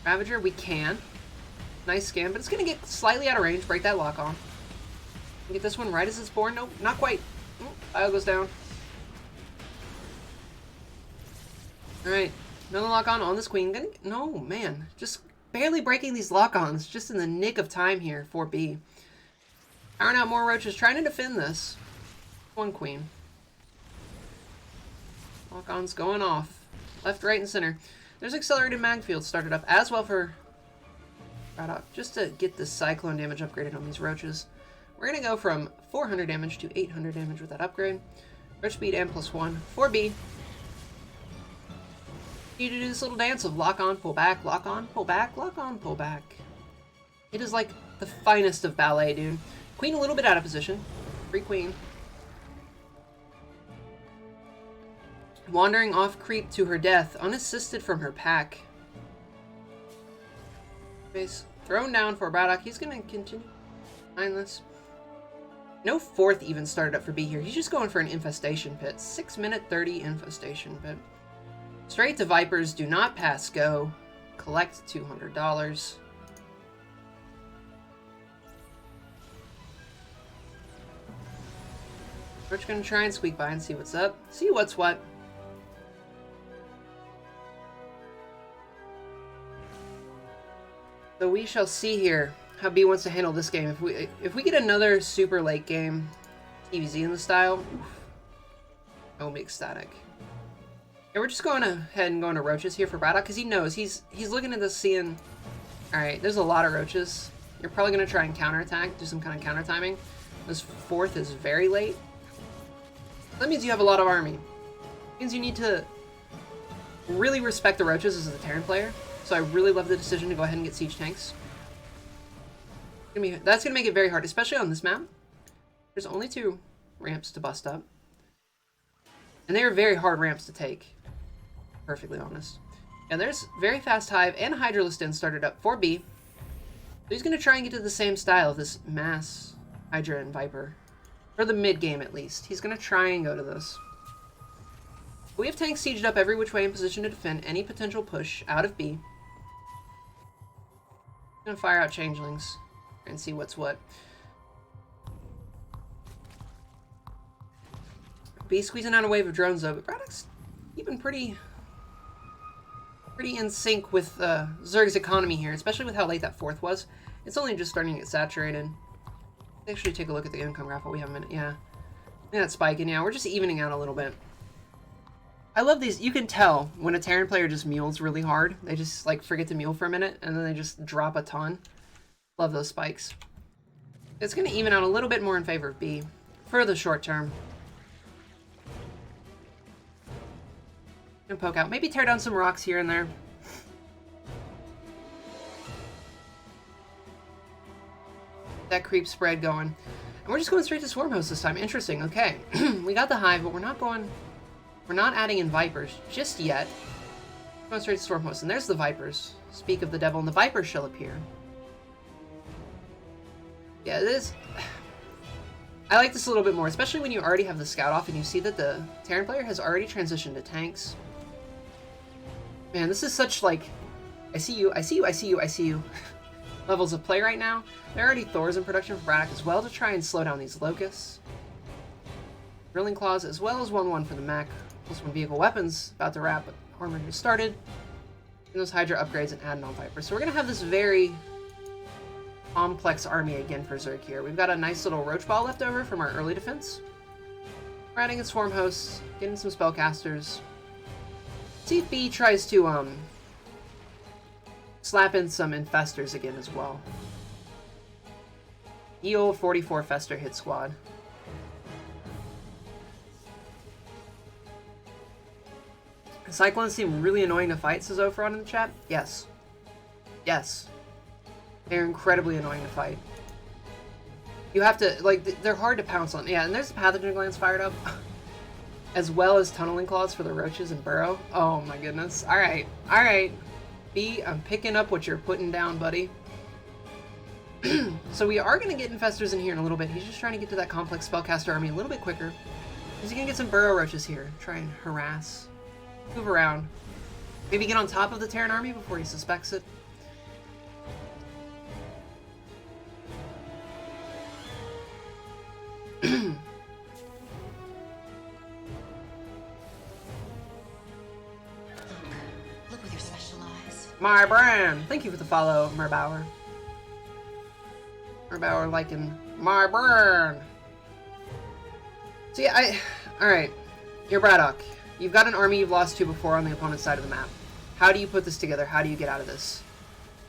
Ravager. We can. Nice scan, but it's going to get slightly out of range. Break that lock on. Get this one right as it's born. Nope, not quite. Bio goes down. Alright, another lock-on on this Queen. No, man. Just barely breaking these lock-ons just in the nick of time here for B. Powering out more Roaches, trying to defend this. One Queen. Lock-ons going off. Left, right, and center. There's Accelerated Mag Field started up as well for BratOK, just to get the Cyclone damage upgraded on these Roaches. We're going to go from 400 damage to 800 damage with that upgrade. Roach speed and +1 for B. You to do this little dance of lock on, pull back, lock on, pull back, lock on, pull back. It is like the finest of ballet, dude. Queen a little bit out of position. Free Queen. Wandering off creep to her death, unassisted from her pack. Base thrown down for BratOK. He's gonna continue behind this. No fourth even started up for B here. He's just going for an infestation pit. 6-minute 30 infestation pit. Straight to Vipers. Do not pass go. Collect $200. We're just gonna try and squeak by and see what's up. See what's what. So we shall see here how B wants to handle this game. If we get another super late game TvZ in the style, oof, I will be ecstatic. Yeah, we're just going ahead and going to roaches here for BratOK because he knows he's looking at this seeing, all right, there's a lot of roaches. You're probably gonna try and counterattack, do some kind of counter timing. This fourth is very late. That means you have a lot of army. It means you need to really respect the roaches as a Terran player. So I really love the decision to go ahead and get siege tanks. That's going to make it very hard, especially on this map. There's only 2 ramps to bust up. And they are very hard ramps to take. Perfectly honest. And there's very fast Hive and Hydralisk Den started up for B. So he's going to try and get to the same style of this mass Hydra and Viper. For the mid game at least. He's going to try and go to this. We have tanks sieged up every which way in position to defend any potential push out of B. Gonna fire out changelings and see what's what. B squeezing out a wave of drones though, but BratOK's keeping pretty in sync with Zerg's economy here, especially with how late that fourth was. It's only just starting to get saturated. Let's actually take a look at the income graph while we have a minute. Yeah, that's spiking. Yeah, we're just evening out a little bit. I love these. You can tell when a Terran player just mules really hard. They just like forget to mule for a minute and then they just drop a ton. Love those spikes. It's going to even out a little bit more in favor of B for the short term. Gonna poke out. Maybe tear down some rocks here and there. That creep spread going. And we're just going straight to Swarm Host this time. Interesting. Okay. We got the Hive, but we're not adding in Vipers just yet. Going straight to Storm Host. And there's the Vipers. Speak of the devil, and the Vipers shall appear. Yeah, it is. I like this a little bit more, especially when you already have the scout off and you see that the Terran player has already transitioned to tanks. Man, this is such like, I see you, I see you, I see you, I see you. Levels of play right now. There are already Thors in production for BratOK as well to try and slow down these locusts. Drilling claws as well as 1-1 for the mech. Plus 1 vehicle weapons about to wrap, but armor just started. And those Hydra upgrades and adding on Viper. So we're gonna have this very complex army again for Zerg here. We've got a nice little roach ball left over from our early defense. We're adding in swarm hosts, getting some spellcasters. See if B tries to slap in some infestors again as well. EO 44 Fester hit squad. Cyclones seem really annoying to fight, says Opheron in the chat. Yes. Yes. They're incredibly annoying to fight. You have to, like, they're hard to pounce on. Yeah, and there's the pathogen glands fired up. As well as tunneling claws for the roaches and burrow. Oh my goodness. Alright. Alright. B, I'm picking up what you're putting down, buddy. So we are going to get infestors in here in a little bit. He's just trying to get to that complex spellcaster army a little bit quicker. He's going to get some burrow roaches here. Try and harass. Move around. Maybe get on top of the Terran army before he suspects it. Look with your special eyes. My brand! Thank you for the follow, Merbauer. Merbauer liking my brand. So yeah, alright. You're BratOK. You've got an army you've lost to before on the opponent's side of the map. How do you put this together? How do you get out of this?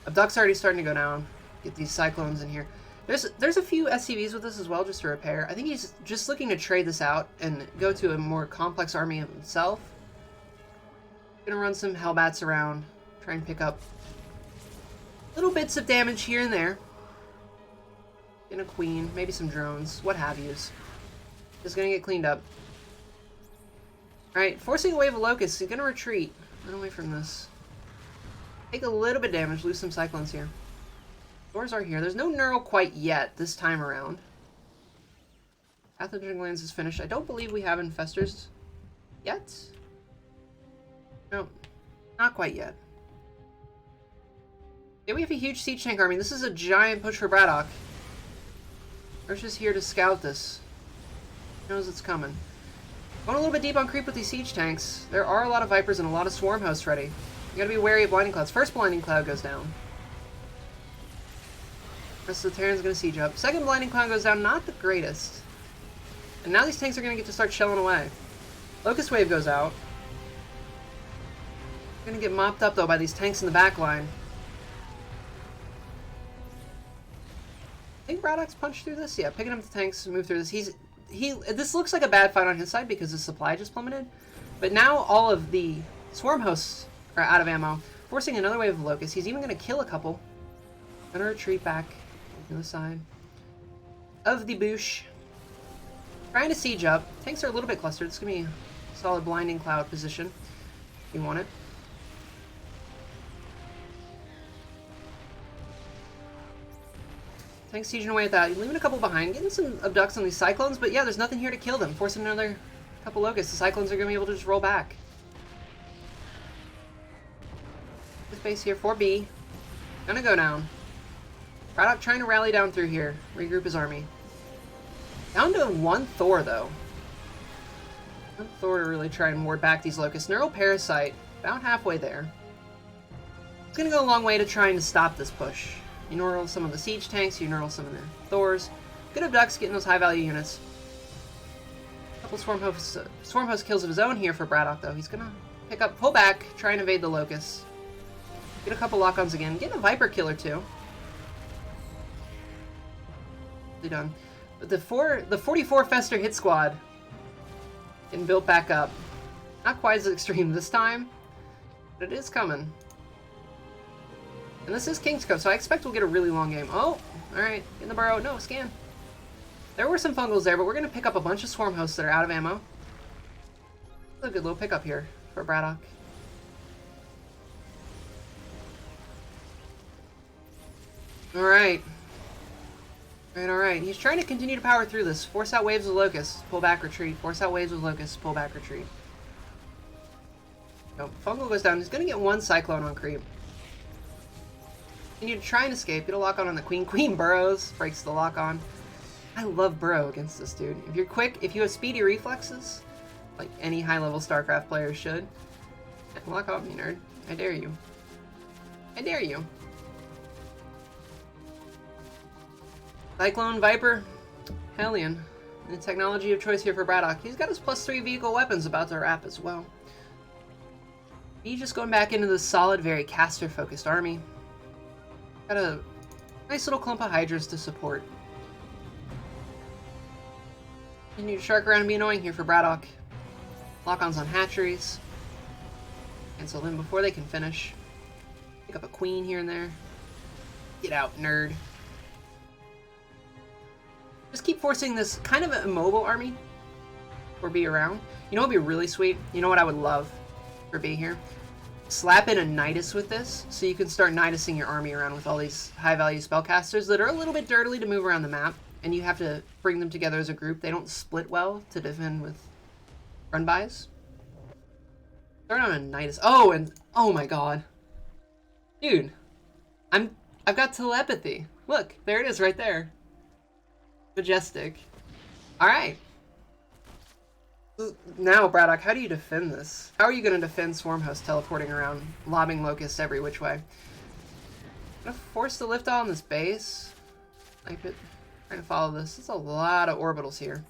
Abduct's already starting to go down. Get these Cyclones in here. There's a few SCVs with this as well, just to repair. I think he's just looking to trade this out and go to a more complex army of himself. Gonna run some Hellbats around. Try and pick up little bits of damage here and there. Get a queen, maybe some drones, what have yous. Just gonna get cleaned up. Alright, forcing a wave of locusts. He's gonna retreat. Run away from this. Take a little bit of damage, lose some cyclones here. Doors are here. There's no neural quite yet this time around. Pathogen glands is finished. I don't believe we have infestors yet. No, not quite yet. Yeah, we have a huge siege tank army. This is a giant push for BratOK. We're just here to scout this. He knows it's coming. Going a little bit deep on creep with these siege tanks. There are a lot of Vipers and a lot of Swarm hosts ready. You gotta be wary of Blinding Clouds. First Blinding Cloud goes down. Rest of the Terran's gonna siege up. Second Blinding Cloud goes down, not the greatest. And now these tanks are gonna get to start shelling away. Locust Wave goes out. Gonna get mopped up though by these tanks in the back line. I think BratOK's punched through this? Yeah, picking up the tanks, move through this. This looks like a bad fight on his side because his supply just plummeted. But now all of the Swarm hosts are out of ammo, forcing another wave of locusts. He's even going to kill a couple. Gonna retreat back to the side of the bush. Trying to siege up. Tanks are a little bit clustered. It's going to be a solid Blinding Cloud position if you want it. Tanks sieging away at that. You're leaving a couple behind, getting some abducts on these Cyclones, but yeah, there's nothing here to kill them. Forcing another couple Locusts. The Cyclones are going to be able to just roll back. This base here, 4B. Gonna go down. BratOK trying to rally down through here. Regroup his army. Down to one Thor, though. One Thor to really try and ward back these Locusts. Neural Parasite, about halfway there. It's going to go a long way to trying to stop this push. You neural some of the siege tanks, you neural some of the Thors. Good abducts, getting those high value units. A couple Swarm host kills of his own here for BratOK though. He's gonna pick up, pull back, try and evade the Locusts. Get a couple lock-ons again. Get a Viper killer too. Done. But the 44 Fester hit squad getting built back up. Not quite as extreme this time, but it is coming. And this is King's Cove, so I expect we'll get a really long game. Oh, alright. In the burrow. No, scan. There were some fungals there, but we're going to pick up a bunch of Swarm hosts that are out of ammo. That's a good little pickup here for BratOK. Alright. Alright. He's trying to continue to power through this. Force out waves of locusts. Pull back, retreat. Force out waves of locusts. Pull back, retreat. No, fungal goes down. He's going to get one Cyclone on creep. You need to try and escape. Get a lock on the Queen. Queen burrows. Breaks the lock on. I love burrow against this dude. If you're quick, if you have speedy reflexes, like any high-level Starcraft player should, lock on me, nerd. I dare you. I dare you. Cyclone, Viper, Hellion. The technology of choice here for BratOK. He's got his +3 vehicle weapons about to wrap as well. He's just going back into the solid, very caster-focused army. Got a nice little clump of Hydras to support. Continue to shark around and be annoying here for BratOK. Lock-ons on hatcheries. Cancel them before they can finish. Pick up a Queen here and there. Get out, nerd. Just keep forcing this kind of an immobile army or be around. You know what would be really sweet? You know what I would love for be here? Slap in a Nidus with this, so you can start Nidusing your army around with all these high-value spellcasters that are a little bit dirtily to move around the map, and you have to bring them together as a group. They don't split well to defend with run-bys. Start on a Nidus. Oh, and oh my god. Dude, I've got telepathy. Look, there it is right there. Majestic. Alright. Now, BratOK, how do you defend this? How are you going to defend Swarm hosts teleporting around, lobbing locusts every which way? Gonna force the lift on this base. Snipe it. Trying to follow this. There's a lot of orbitals here.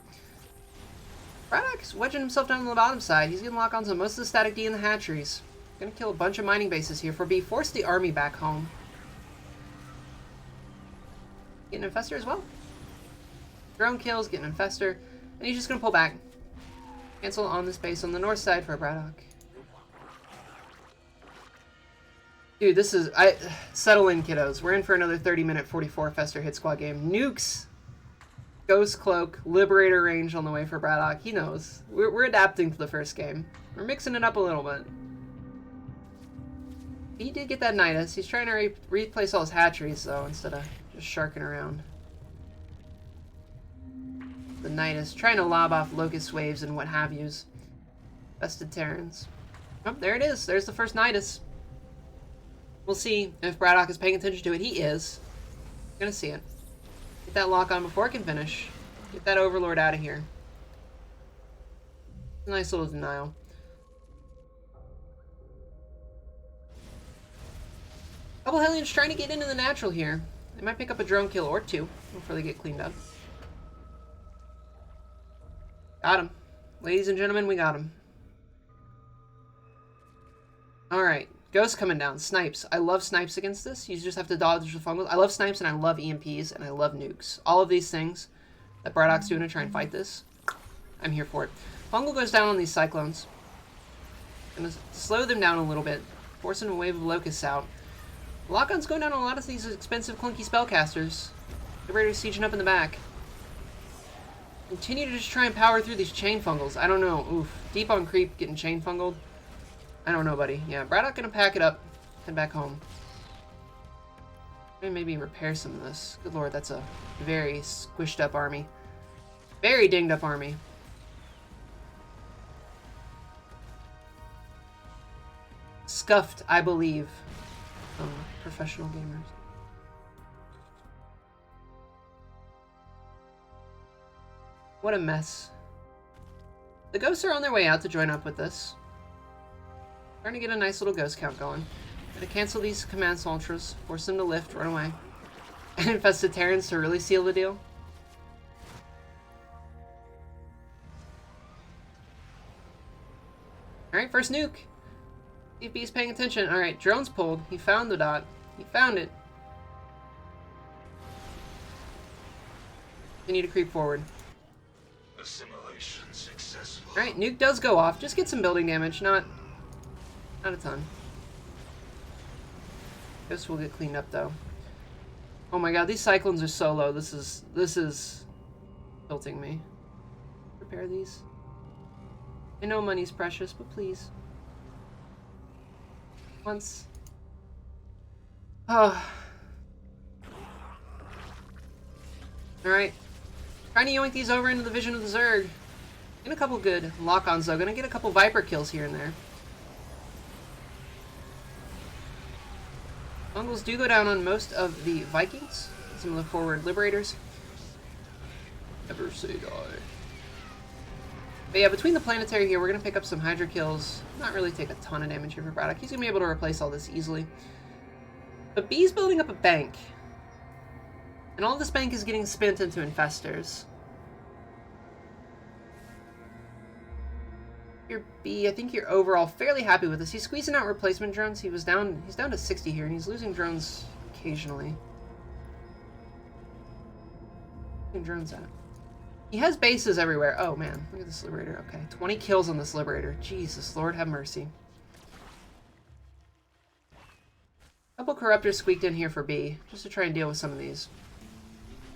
BratOK's wedging himself down on the bottom side. He's getting lock-ons on most of the static D in the hatcheries. Gonna kill a bunch of mining bases here for B. Force the army back home. Getting an Infestor as well. Drone kills, getting an Infestor. And he's just gonna pull back. Cancel on this base on the north side for BratOK. Dude, this is... settle in, kiddos. We're in for another 30-minute 44 Fester hit squad game. Nukes! Ghost Cloak, Liberator range on the way for BratOK. He knows. We're adapting to the first game. We're mixing it up a little bit. He did get that Nidus. He's trying to replace all his hatcheries, though, instead of just sharking around. The Nidus, trying to lob off Locust Waves and what have yous. Vested Terrans. Oh, there it is. There's the first Nidus. We'll see if BratOK is paying attention to it. He is. Gonna see it. Get that lock on before it can finish. Get that Overlord out of here. Nice little denial. Couple Hellions trying to get into the natural here. They might pick up a drone kill or two before they get cleaned up. Got him. Ladies and gentlemen, we got him. Alright. Ghost coming down. Snipes. I love snipes against this. You just have to dodge the fungals. I love snipes and I love EMPs and I love nukes. All of these things that BratOK's doing to try and fight this, I'm here for it. Fungal goes down on these Cyclones. Gonna slow them down a little bit. Forcing a wave of Locusts out. Lock-on's going down on a lot of these expensive, clunky spellcasters. Liberator's sieging up in the back. Continue to just try and power through these chain fungals. I don't know. Oof. Deep on creep, getting chain fungled. I don't know, buddy. Yeah, BratOK gonna pack it up. Head back home. Maybe repair some of this. Good lord, that's a very squished up army. Very dinged up army. Scuffed, I believe. Professional gamers. What a mess. The ghosts are on their way out to join up with this. Trying to get a nice little ghost count going. Gonna cancel these command soldiers, force them to lift, run away. And infested Terrans to really seal the deal. Alright, first nuke. CP's paying attention. Alright, drone's pulled. He found the dot. He found it. Continue to creep forward. Assimilation successful. Alright, nuke does go off. Just get some building damage, not a ton. Ghosts will get cleaned up though. Oh my god, these Cyclones are so low. This is tilting me. Repair these. I know money's precious, but please. Once. Oh. Alright. Trying to yoink these over into the vision of the Zerg. Get a couple good lock-ons though. Gonna get a couple Viper kills here and there. Mongols do go down on most of the Vikings. Some of the forward Liberators. Never say die. But yeah, between the Planetary here, we're going to pick up some Hydra kills. Not really take a ton of damage here for BratOK. He's going to be able to replace all this easily. But B's building up a bank. And all this bank is getting spent into Infestors. Your B, I think you're overall fairly happy with this. He's squeezing out replacement drones. He's down to 60 here, and he's losing drones occasionally. Where's drones at? He has bases everywhere. Oh man, look at this Liberator. Okay, 20 kills on this Liberator. Jesus, Lord have mercy. Couple Corruptors squeaked in here for B, just to try and deal with some of these.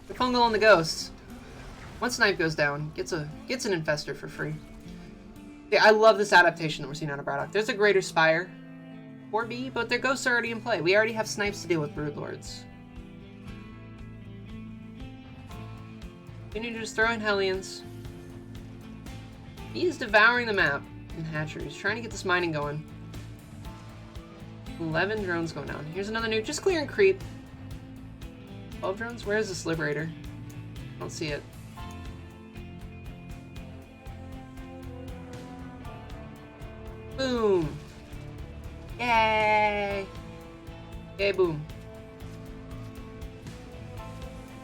The Fungal on the Ghosts. One snipe goes down, gets an Infestor for free. Yeah, I love this adaptation that we're seeing out of BratOK. There's a Greater Spire for B, but their Ghosts are already in play. We already have snipes to deal with Broodlords. Continue to just throw in Hellions. He is devouring the map in hatcheries, trying to get this mining going. 11 drones going down. Here's another nuke, just clearing creep. 12 drones? Where is this Liberator? I don't see it. Boom! Yay! Yay, boom.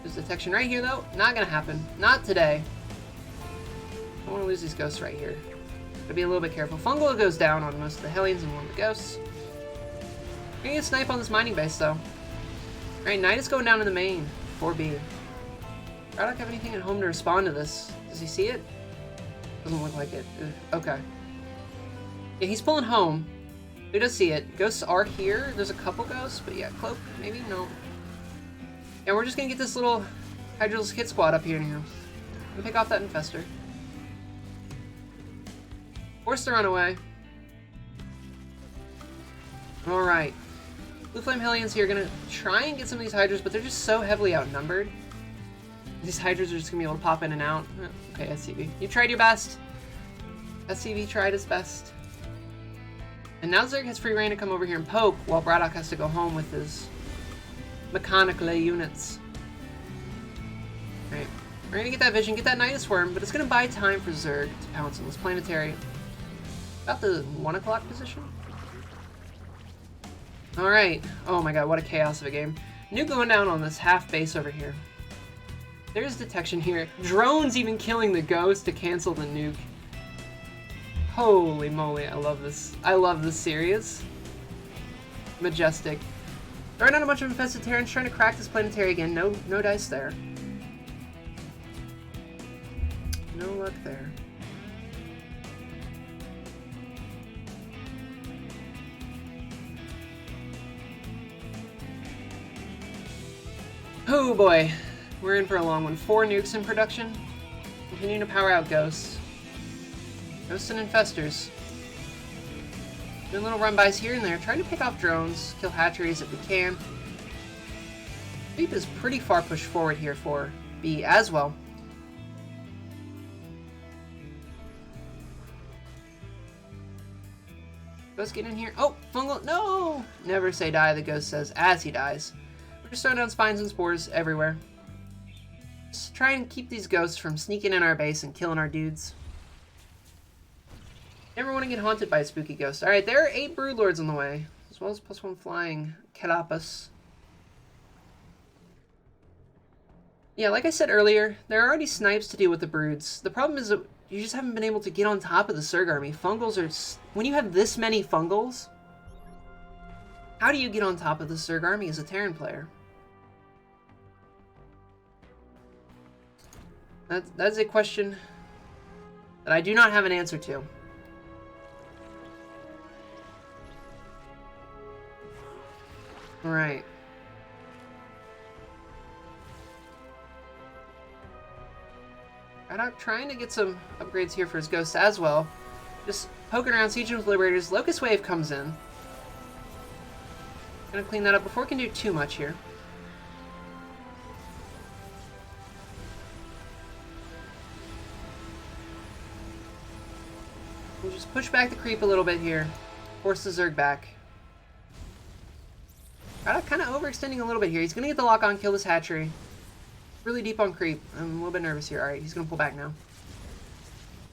There's detection right here, though. Not gonna happen. Not today. I don't want to lose these ghosts right here. Gotta be a little bit careful. Fungal goes down on most of the Hellions and one of the ghosts. We're gonna get a snipe on this mining base, though. Alright, Knight is going down to the main. 4B. BratOK have anything at home to respond to this? Does he see it? Doesn't look like it. Okay. Yeah, he's pulling home. He does see it. Ghosts are here. There's a couple ghosts, but yeah, Cloak, maybe? No. Yeah, we're just gonna get this little Hydra's hit squad up here now. And pick off that infestor. Force the runaway. Alright. Blue Flame Hellions here are gonna try and get some of these Hydras, but they're just so heavily outnumbered. These Hydras are just gonna be able to pop in and out. Okay, SCV. You tried your best. SCV tried his best. And now Zerg has free reign to come over here and poke, while BratOK has to go home with his mechanical units. Alright. We're gonna get that vision, get that Nidus Worm, but it's gonna buy time for Zerg to pounce on this planetary. About the 1 o'clock position. Alright. Oh my god, what a chaos of a game. Nuke going down on this half base over here. There's detection here. Drones even killing the ghost to cancel the nuke. Holy moly, I love this. I love this series. Majestic. Throwing out a bunch of infested Terrans, trying to crack this planetary again. No dice there. No luck there. Oh boy, we're in for a long one. 4 nukes in production. Continuing to power out ghosts. Ghosts and infestors. Doing little run-bys here and there, trying to pick off drones, kill hatcheries if we can. Beep is pretty far pushed forward here for B as well. Ghost get in here. Oh, fungal. No! Never say die, the ghost says as he dies. We're just throwing down spines and spores everywhere. Just try and keep these ghosts from sneaking in our base and killing our dudes. Never want to get haunted by a spooky ghost. Alright, there are 8 Broodlords on the way, as well as +1 flying Carapace. Yeah, like I said earlier, there are already snipes to deal with the Broods. The problem is that you just haven't been able to get on top of the Zerg army. Fungals are... When you have this many Fungals, how do you get on top of the Zerg army as a Terran player? That's a question that I do not have an answer to. Alright. BratOK trying to get some upgrades here for his ghosts as well. Just poking around, sieging with Liberators. Locust Wave comes in. Gonna clean that up before we can do too much here. We'll just push back the creep a little bit here. Force the Zerg back. BratOK kind of overextending a little bit here. He's going to get the lock on, kill this hatchery. Really deep on creep. I'm a little bit nervous here. Alright, he's going to pull back now.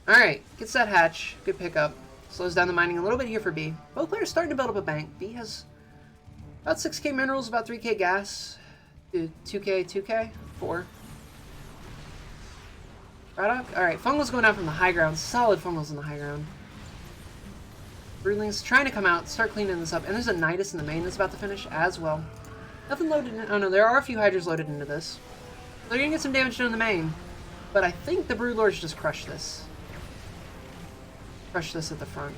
Alright, gets that hatch. Good pickup. Slows down the mining a little bit here for B. Both players starting to build up a bank. B has about 6k minerals, about 3k gas. 2k, 4. BratOK. Alright, Fungal's going down from the high ground. Solid Fungal's in the high ground. Broodlings trying to come out, start cleaning this up. And there's a Nidus in the main that's about to finish as well. Nothing loaded in. Oh no, there are a few Hydras loaded into this. They're going to get some damage done in the main. But I think the Broodlords just crush this. Crush this at the front.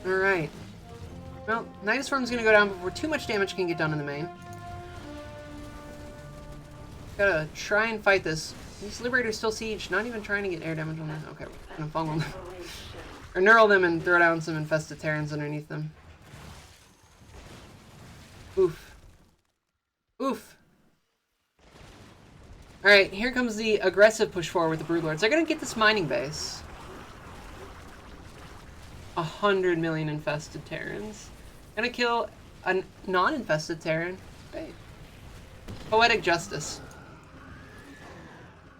Alright. Well, Nidus Worm's gonna go down before too much damage can get done in the main. Gotta try and fight this. These Liberators still siege, not even trying to get air damage on them. Okay, we're gonna fungal them. Or neural them and throw down some infested Terrans underneath them. Oof. Oof. Alright, here comes the aggressive push forward with the Broodlords. They're gonna get this mining base. 100 million infested Terrans. Gonna kill a non-infested Terran. Great. Poetic justice.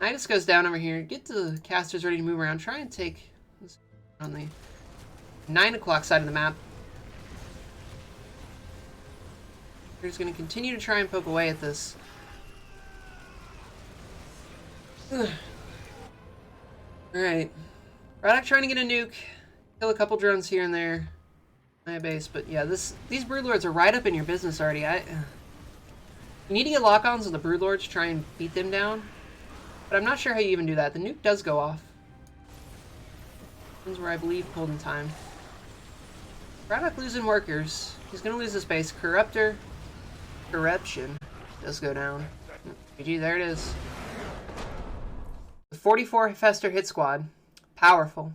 Nidus goes down over here. Get the casters ready to move around. Try and take this on the 9 o'clock side of the map. We're just gonna continue to try and poke away at this. Alright. BratOK trying to get a nuke. Kill a couple drones here and there. My base, but yeah, these Broodlords are right up in your business already. You need to get lock-ons on the Broodlords to try and beat them down. But I'm not sure how you even do that. The nuke does go off. Those were, I believe, pulled in time. BratOK losing workers. He's gonna lose his base. Corruption does go down. GG, there it is. The 44 Fester hit squad. Powerful.